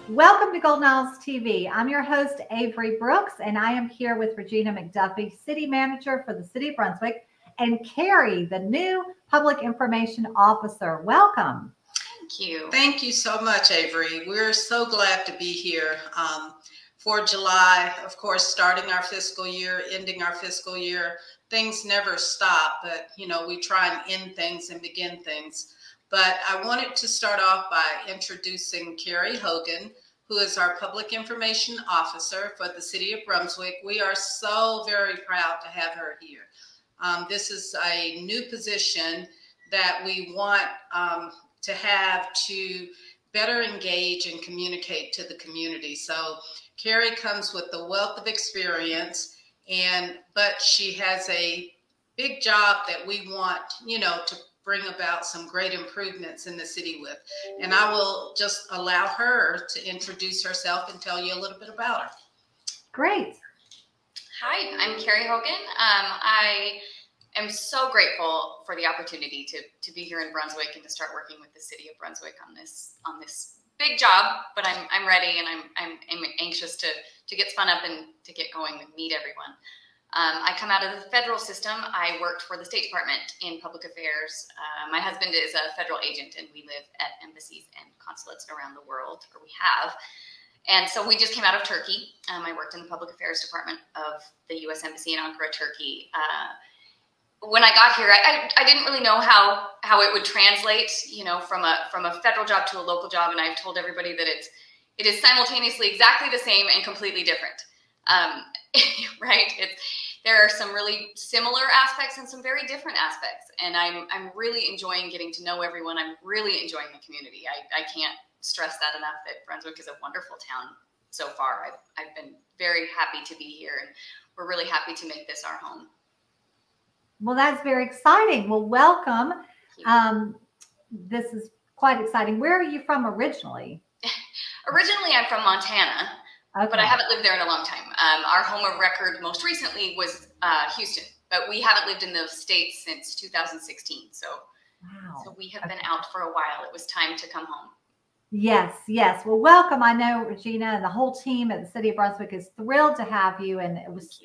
Welcome to Golden Isles TV. I'm your host, Avery Brooks, and I am here with Regina McDuffie, City Manager for the City of Brunswick, and Carrie, the new Public Information Officer. Welcome. Thank you. Thank you so much, Avery. We're so glad to be here for July. Of course, starting our fiscal year, ending our fiscal year. Things never stop, but we try and end things and begin things. But I wanted to start off by introducing Carrie Hogan, who is our Public Information Officer for the City of Brunswick. We are so very proud to have her here. This is a new position that we want to have to better engage and communicate to the community. So Carrie comes with a wealth of experience, but she has a big job that we want, to bring about some great improvements in the city with. And I will just allow her to introduce herself and tell you a little bit about her. Great. Hi, I'm Carrie Hogan. I am so grateful for the opportunity to be here in Brunswick and to start working with the City of Brunswick on this big job. But I'm ready, and I'm anxious to get spun up and to get going and meet everyone. I come out of the federal system. I worked for the State Department in public affairs. My husband is a federal agent, and we live at embassies and consulates around the world, or we have. And so we just came out of Turkey. I worked in the public affairs department of the U.S. Embassy in Ankara, Turkey. When I got here, I didn't really know how it would translate, from a federal job to a local job. And I've told everybody that it is simultaneously exactly the same and completely different. Right? There are some really similar aspects and some very different aspects. And I'm really enjoying getting to know everyone. I'm really enjoying the community. I can't stress that enough, that Brunswick is a wonderful town so far. I've been very happy to be here, and we're really happy to make this our home. Well, that's very exciting. Well, welcome. This is quite exciting. Where are you from originally? Originally, I'm from Montana. Okay. But I haven't lived there in a long time. Our home of record most recently was Houston, but we haven't lived in the States since 2016. So, wow. So we have been out for a while. It was time to come home. Yes, yes. Well, welcome. I know Regina and the whole team at the City of Brunswick is thrilled to have you, and it was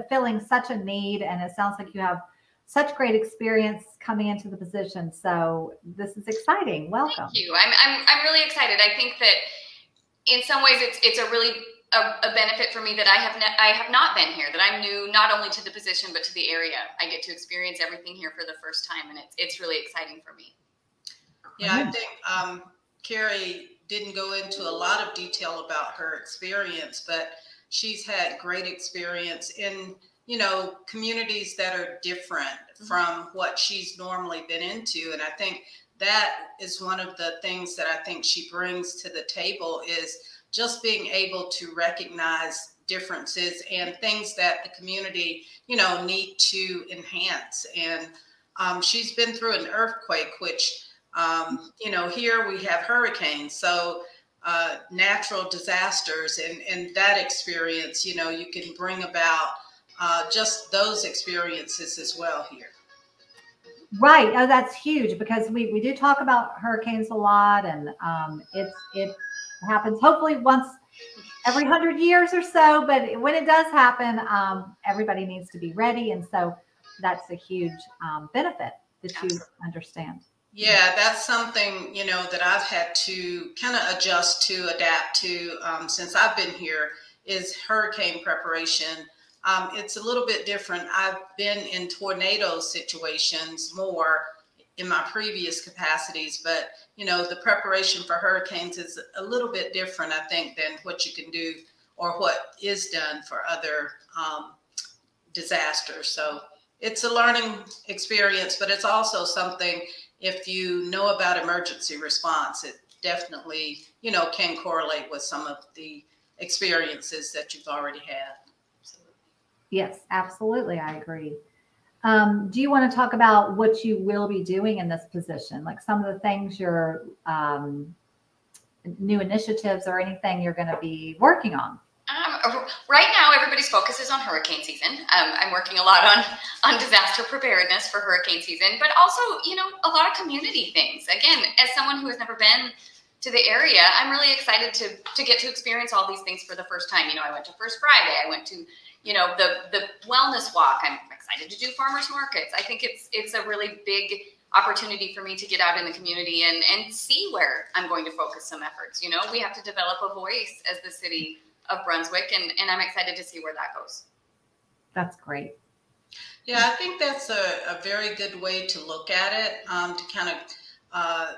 filling such a need, and it sounds like you have such great experience coming into the position. So this is exciting. Welcome. Thank you. I'm really excited. I think that in some ways it's a really a benefit for me that I have not been here, that I'm new not only to the position but to the area. I get to experience everything here for the first time, and it's really exciting for me. Yeah, I think Carrie didn't go into a lot of detail about her experience, but she's had great experience in communities that are different from what she's normally been into. And I think that is one of the things that I think she brings to the table, is just being able to recognize differences and things that the community, need to enhance. And she's been through an earthquake, which, here we have hurricanes. So natural disasters and that experience, you can bring about just those experiences as well here. Right. Oh, that's huge, because we do talk about hurricanes a lot, and it happens hopefully once every 100 years or so. But when it does happen, everybody needs to be ready, and so that's a huge benefit that you understand. Yeah, that's something that I've had to kind of adjust to, adapt to since I've been here, is hurricane preparation. It's a little bit different. I've been in tornado situations more in my previous capacities, but the preparation for hurricanes is a little bit different, I think, than what you can do or what is done for other disasters. So it's a learning experience, but it's also something, if you know about emergency response, it definitely, can correlate with some of the experiences that you've already had. Yes, absolutely. I agree. Do you want to talk about what you will be doing in this position? Like some of the things, your new initiatives or anything you're going to be working on? Right now, everybody's focus is on hurricane season. I'm working a lot on disaster preparedness for hurricane season, but also, a lot of community things. Again, as someone who has never been to the area, I'm really excited to get to experience all these things for the first time. You know, I went to First Friday. I went to, you know, the wellness walk. I'm excited to do farmers markets. I think it's a really big opportunity for me to get out in the community and see where I'm going to focus some efforts. You know, we have to develop a voice as the city of Brunswick, and I'm excited to see where that goes. That's great. Yeah, I think that's a very good way to look at it, to kind of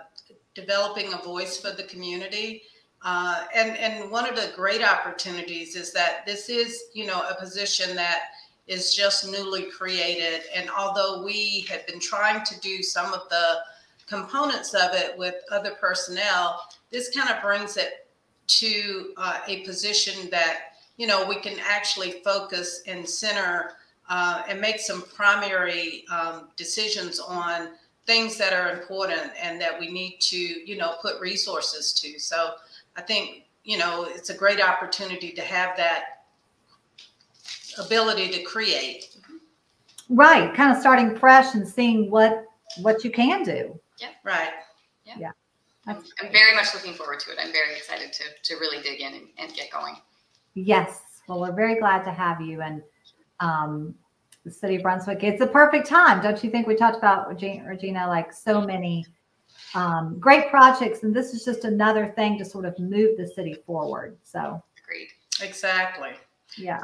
developing a voice for the community. And one of the great opportunities is that this is, you know, a position that is just newly created. And although we have been trying to do some of the components of it with other personnel, this kind of brings it to a position that, you know, we can actually focus and center and make some primary decisions on things that are important and that we need to, you know, put resources to. So I think, you know, it's a great opportunity to have that ability to create. Right. Kind of starting fresh and seeing what you can do. Yeah. Right. Yeah. I'm very much looking forward to it. I'm very excited to really dig in and get going. Yes. Well, we're very glad to have you. And the City of Brunswick, it's a perfect time. Don't you think? We talked about, Regina, like so many great projects. And this is just another thing to sort of move the city forward. So. Agreed. Exactly. Yeah.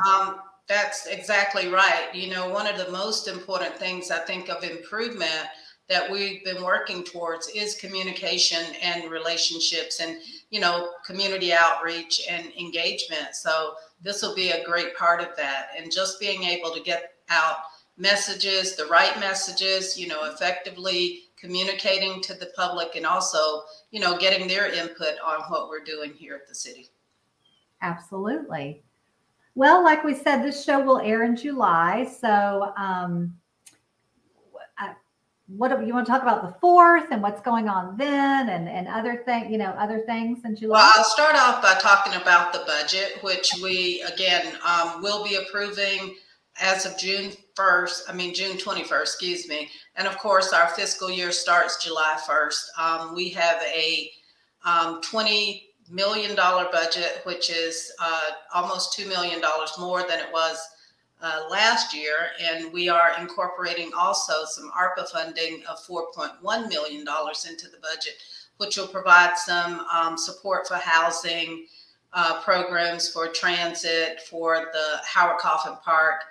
That's exactly right. You know, one of the most important things I think of improvement that we've been working towards is communication and relationships and, you know, community outreach and engagement. So this will be a great part of that. And just being able to get out messages, the right messages, you know, effectively communicating to the public and also, you know, getting their input on what we're doing here at the city. Absolutely. Well, like we said, this show will air in July. So what do you want to talk about the 4th and what's going on then and other things, you know, other things in July? Well, I'll start off by talking about the budget, which we, again, will be approving as of June 21st, excuse me. And of course, our fiscal year starts July 1st. We have a $20 million budget, which is almost $2 million more than it was last year. And we are incorporating also some ARPA funding of $4.1 million into the budget, which will provide some support for housing programs, for transit, for the Howard Coffin Park,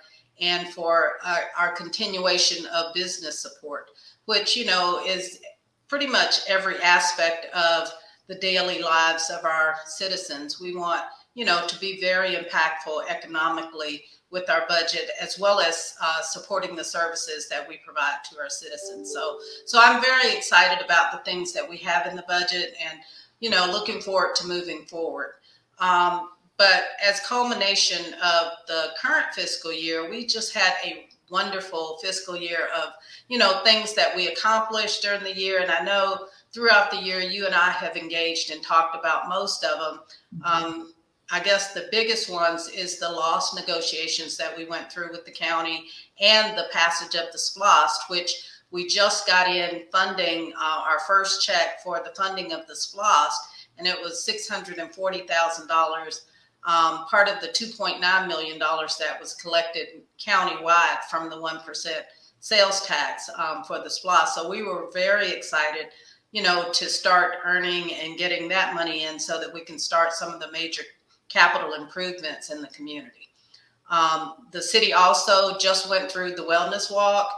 and for our continuation of business support, which, you know, is pretty much every aspect of the daily lives of our citizens. We want, you know, to be very impactful economically with our budget, as well as supporting the services that we provide to our citizens. So I'm very excited about the things that we have in the budget and, you know, looking forward to moving forward. But as culmination of the current fiscal year, we just had a wonderful fiscal year of, you know, things that we accomplished during the year. And I know throughout the year, you and I have engaged and talked about most of them. I guess the biggest ones is the loss negotiations that we went through with the county and the passage of the SPLOST, which we just got in funding, our first check for the funding of the SPLOST, and it was $640,000, part of the $2.9 million that was collected countywide from the 1% sales tax for the SPLOST. So we were very excited, you know, to start earning and getting that money in so that we can start some of the major capital improvements in the community. The city also just went through the wellness walk,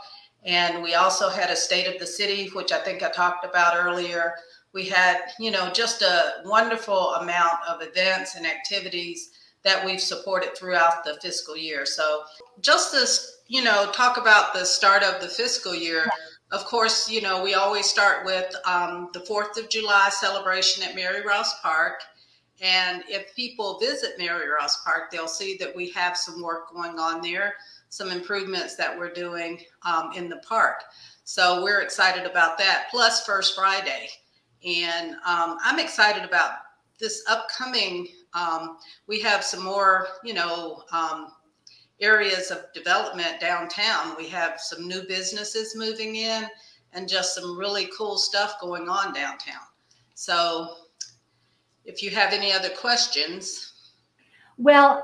and we also had a state of the city, which I think I talked about earlier. We had, you know, just a wonderful amount of events and activities that we've supported throughout the fiscal year. So just this, you know, talk about the start of the fiscal year. Of course, you know, we always start with the 4th of July celebration at Mary Ross Park. And if people visit Mary Ross Park, they'll see that we have some work going on there, some improvements that we're doing in the park. So we're excited about that, plus First Friday. And I'm excited about this upcoming, we have some more, you know, areas of development downtown. We have some new businesses moving in and just some really cool stuff going on downtown. So if you have any other questions. Well,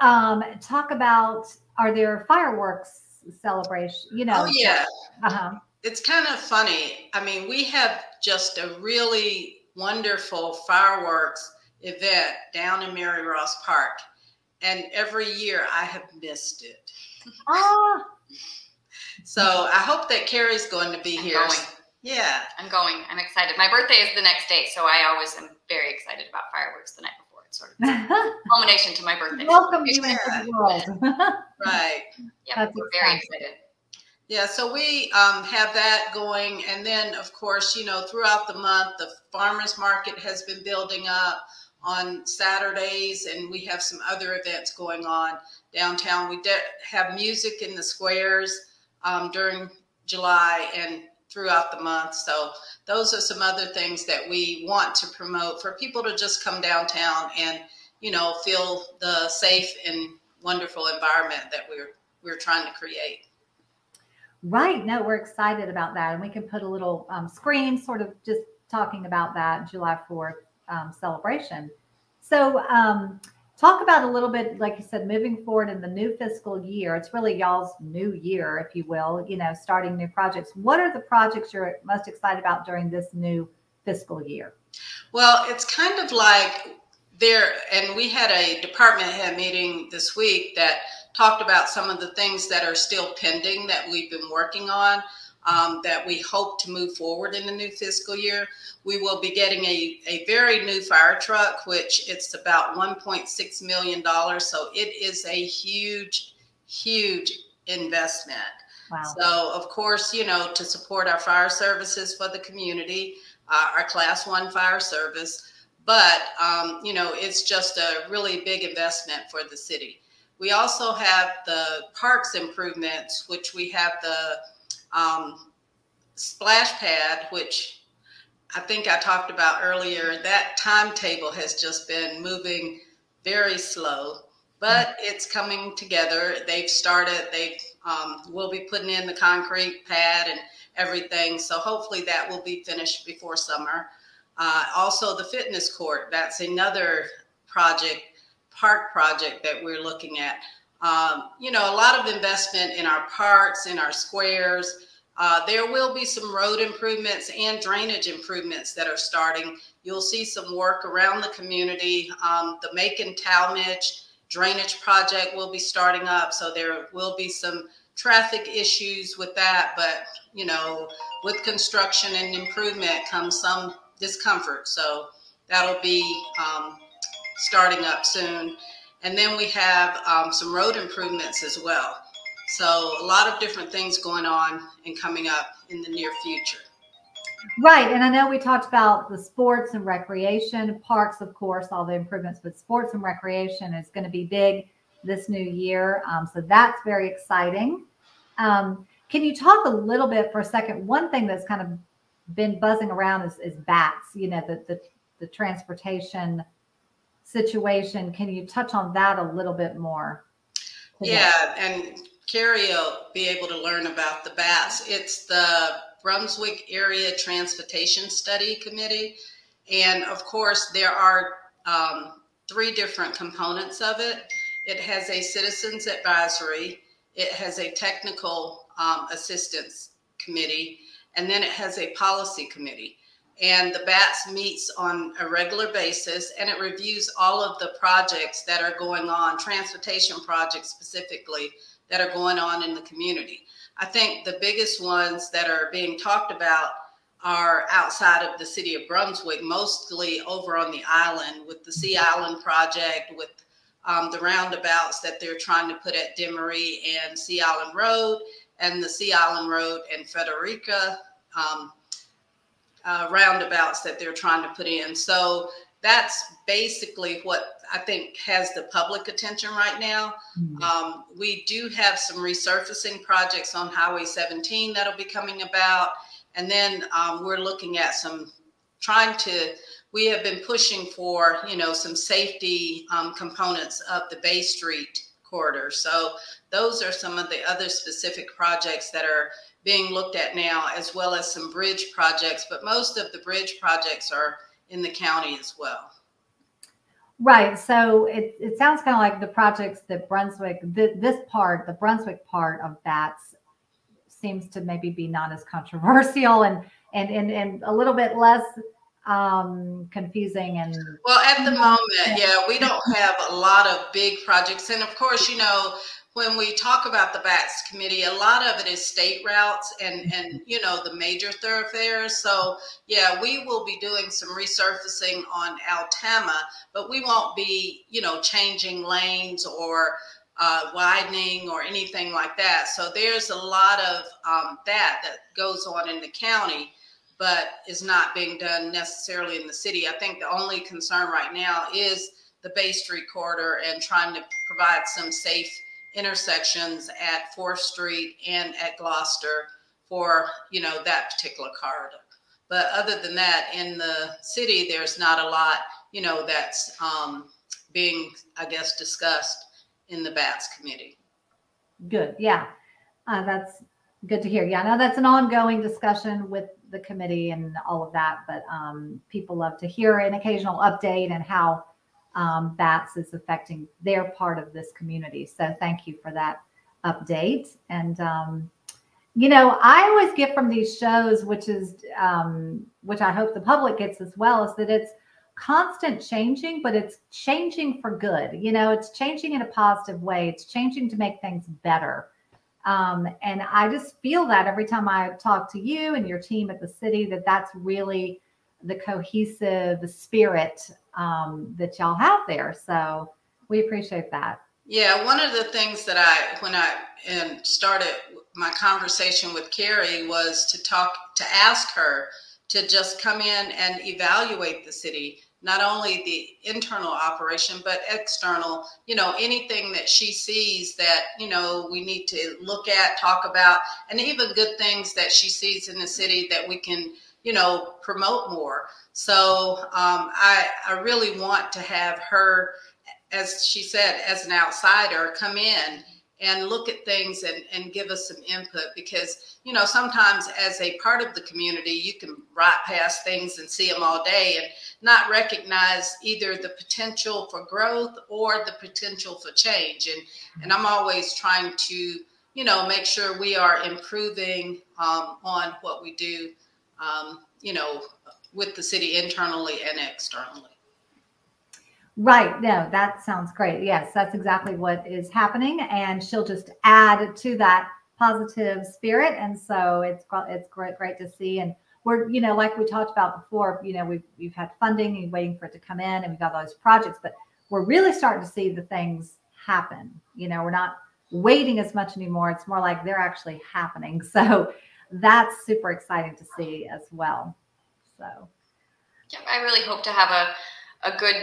talk about, are there fireworks celebration? You know. Oh, yeah. Uh-huh. It's kind of funny. I mean, we have just a really wonderful fireworks event down in Mary Ross Park. And every year I have missed it. Ah. So I hope that Carrie's going to be here. Going. Yeah. I'm going. I'm excited. My birthday is the next day, so I always am very excited about fireworks the night before. It's sort of a culmination to my birthday. Welcome you into the world. Right. Yeah, we're very excited. Yeah, so we have that going. And then, of course, you know, throughout the month, the farmers market has been building up on Saturdays, and we have some other events going on downtown. We have music in the squares during July and throughout the month. So those are some other things that we want to promote for people to just come downtown and, you know, feel the safe and wonderful environment that we're trying to create. Right. No, we're excited about that. And we can put a little screen sort of just talking about that July 4th celebration. So talk about a little bit, like you said, moving forward in the new fiscal year. It's really y'all's new year, if you will, you know, starting new projects. What are the projects you're most excited about during this new fiscal year? Well, it's kind of like and we had a department head meeting this week that talked about some of the things that are still pending that we've been working on, that we hope to move forward in the new fiscal year. We will be getting a very new fire truck, which it's about $1.6 million. So it is a huge, huge investment. Wow. So, of course, you know, to support our fire services for the community, our Class 1 fire service. But, you know, it's just a really big investment for the city. We also have the parks improvements, which we have the splash pad, which I think I talked about earlier. That timetable has just been moving very slow, but it's coming together. They've started, will be putting in the concrete pad and everything. So hopefully that will be finished before summer. Also the fitness court, that's another park project that we're looking at. You know, a lot of investment in our parks, in our squares. There will be some road improvements and drainage improvements that are starting. You'll see some work around the community. The Macon-Talmadge drainage project will be starting up, so there will be some traffic issues with that. But, you know, with construction and improvement comes some discomfort. So that'll be starting up soon. And then we have some road improvements as well. So a lot of different things going on and coming up in the near future. Right. And I know we talked about the sports and recreation, parks, of course, all the improvements, but sports and recreation is going to be big this new year. So that's very exciting. Can you talk a little bit for a second? One thing that's kind of been buzzing around is bats, you know, the transportation situation. Can you touch on that a little bit more today? Yeah, and Carrie will be able to learn about the bats. It's the Brunswick Area Transportation Study Committee. And of course, there are 3 different components of it. It has a citizens advisory, it has a technical assistance committee, and then it has a policy committee. And the BATS meets on a regular basis, and it reviews all of the projects that are going on, transportation projects specifically, that are going on in the community. I think the biggest ones that are being talked about are outside of the city of Brunswick, mostly over on the island with the Sea Island project, with the roundabouts that they're trying to put at Demery and Sea Island Road, and the Sea Island Road and Frederica roundabouts that they're trying to put in. So that's basically what I think has the public attention right now. We do have some resurfacing projects on Highway 17 that'll be coming about. And then we're looking at we have been pushing for, you know, some safety components of the Bay Street corridor. So those are some of the other specific projects that are being looked at now, as well as some bridge projects. But most of the bridge projects are in the county as well. Right. So it sounds kind of like the projects that Brunswick, the Brunswick part of BATS seems to maybe be not as controversial and a little bit less confusing and well, at the moment, yeah, we don't have a lot of big projects. And of course, you know, when we talk about the BATS committee, a lot of it is state routes and you know, the major thoroughfares. So yeah, we will be doing some resurfacing on Altama, but we won't be, you know, changing lanes or widening or anything like that. So there's a lot of that goes on in the county, but is not being done necessarily in the city. I think the only concern right now is the Bay Street corridor and trying to provide some safe intersections at 4th Street and at Gloucester for, you know, that particular corridor. But other than that, in the city, there's not a lot, you know, that's being, I guess, discussed in the BATS committee. Good. Yeah. That's good to hear. Yeah, I know that's an ongoing discussion with the committee and all of that, but people love to hear an occasional update and how BATS is affecting their part of this community. So thank you for that update. And, you know, I always get from these shows, which I hope the public gets as well, is that it's constant changing, but it's changing for good. You know, it's changing in a positive way. It's changing to make things better. And I just feel that every time I talk to you and your team at the city, that's really the cohesive spirit that y'all have there. So we appreciate that. Yeah, one of the things that when I started my conversation with Carrie was to ask her to just come in and evaluate the city, not only the internal operation, but external, you know, anything that she sees that, you know, we need to look at, talk about, and even good things that she sees in the city that we can, you know, promote more. So I really want to have her, as she said, as an outsider, come in and look at things and give us some input, because, you know, sometimes as a part of the community, you can ride past things and see them all day and not recognize either the potential for growth or the potential for change. And I'm always trying to, you know, make sure we are improving on what we do, you know, with the city internally and externally. Right. No, that sounds great. Yes, that's exactly what is happening. And she'll just add to that positive spirit. And so it's great to see. And we're, you know, like we talked about before, you know, we've had funding and waiting for it to come in, and we've got all those projects, but we're really starting to see the things happen. You know, we're not waiting as much anymore. It's more like they're actually happening. So that's super exciting to see as well. So yeah, I really hope to have a good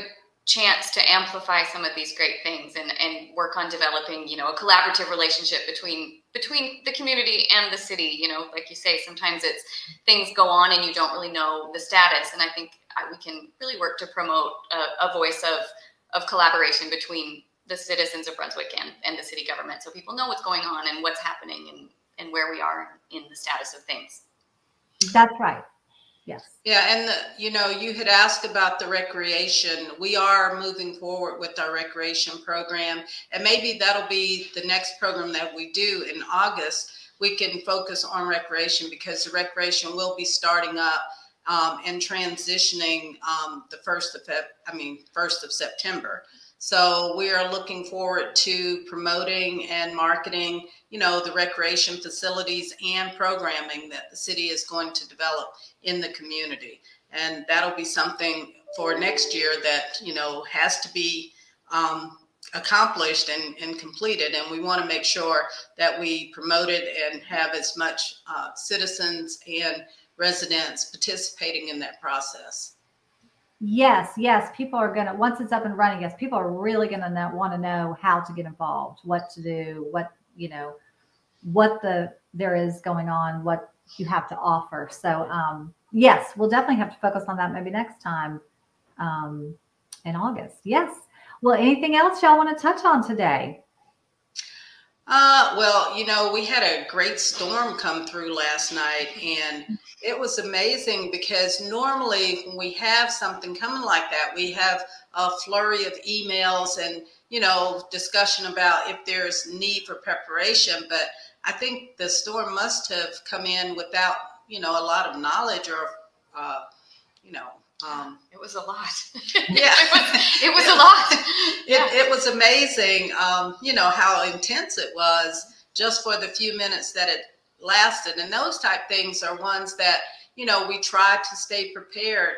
chance to amplify some of these great things and work on developing, you know, a collaborative relationship between the community and the city. You know, like you say, sometimes it's things go on and you don't really know the status. And I think we can really work to promote a voice of collaboration between the citizens of Brunswick and the city government, so people know what's going on and what's happening and where we are in the status of things. That's right. Yes. Yeah, and you know, you had asked about the recreation. We are moving forward with our recreation program, and maybe that'll be the next program that we do in August. We can focus on recreation, because the recreation will be starting up and transitioning the 1st of September. So we are looking forward to promoting and marketing, you know, the recreation facilities and programming that the city is going to develop in the community. And that'll be something for next year that, you know, has to be accomplished and completed. And we want to make sure that we promote it and have as much citizens and residents participating in that process. Yes, people are going to, once it's up and running, yes, people are really going to want to know how to get involved, what to do, what, you know, what there is going on, what you have to offer. So, yes, we'll definitely have to focus on that maybe next time in August. Yes. Well, anything else y'all want to touch on today? Well, we had a great storm come through last night, and it was amazing because normally when we have something coming like that, we have a flurry of emails and, discussion about if there's need for preparation. But I think the storm must have come in without, a lot of knowledge or, it was a lot. Yeah, it was a lot. It was amazing, how intense it was just for the few minutes that it lasted. And those type things are ones that, we try to stay prepared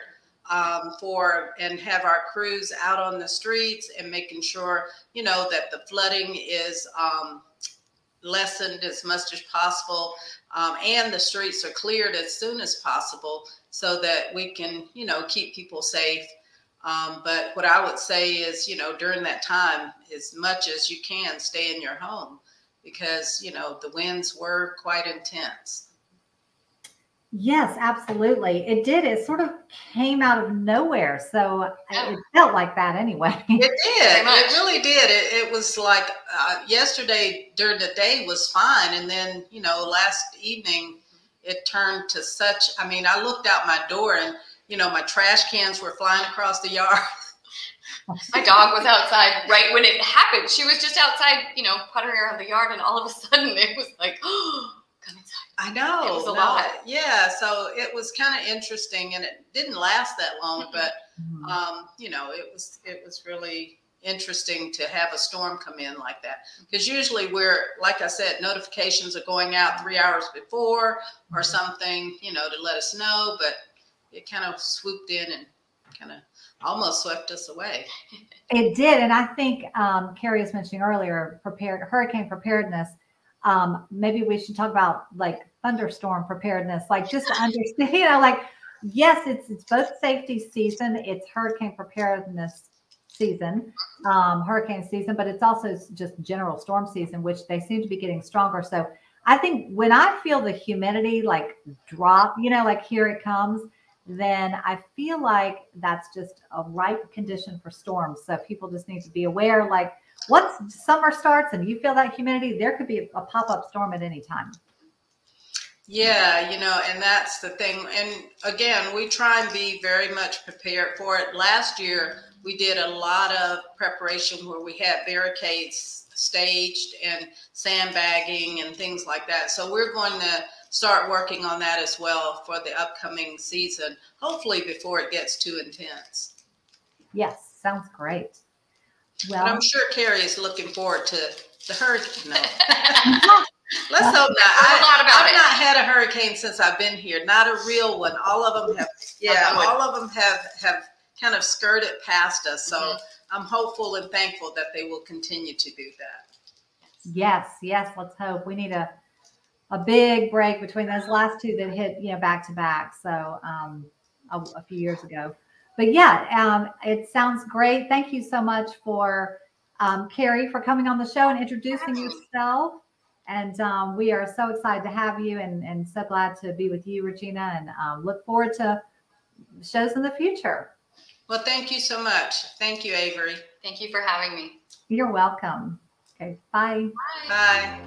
for and have our crews out on the streets and making sure, that the flooding is lessened as much as possible, and the streets are cleared as soon as possible so that we can, keep people safe. But what I would say is, during that time, as much as you can, stay in your home because, the winds were quite intense. Yes, absolutely. It did. It sort of came out of nowhere. So it felt like that anyway. It did. It really did. It was like yesterday during the day was fine. And then, last evening it turned to such, I looked out my door and, my trash cans were flying across the yard. My dog was outside right when it happened. She was just outside, puttering around the yard, and all of a sudden it was like, oh, come inside. I know. It was a lot. Yeah. So it was kind of interesting, and it didn't last that long, but, it was really interesting to have a storm come in like that. Because usually like I said, notifications are going out 3 hours before or something, to let us know, but it kind of swooped in and kind of almost swept us away. It did. And I think Carrie was mentioning earlier, hurricane preparedness. Maybe we should talk about like thunderstorm preparedness, like just to understand, yes, it's both safety season, it's hurricane preparedness season, hurricane season, but it's also just general storm season, which they seem to be getting stronger. So I think when I feel the humidity drop, here it comes, then I feel like that's just a ripe condition for storms. So people just need to be aware, once summer starts and you feel that humidity, there could be a pop-up storm at any time. Yeah, and that's the thing. And again, we try and be very much prepared for it. Last year, we did a lot of preparation where we had barricades staged and sandbagging and things like that. So we're going to start working on that as well for the upcoming season, hopefully before it gets too intense. Yes, sounds great. Well, but I'm sure Carrie is looking forward to the hurricane. No. Let's hope not. I've not had a hurricane since I've been here. Not a real one. All of them have. Yeah, all of them have kind of skirted past us. So I'm hopeful and thankful that they will continue to do that. Yes. Let's hope. We need a big break between those last two that hit, back to back. So a few years ago. But yeah, it sounds great. Thank you so much for Carrie for coming on the show and introducing yourself. And we are so excited to have you and so glad to be with you, Regina, and look forward to shows in the future. Well, thank you so much. Thank you, Avery. Thank you for having me. You're welcome. Okay, bye. Bye.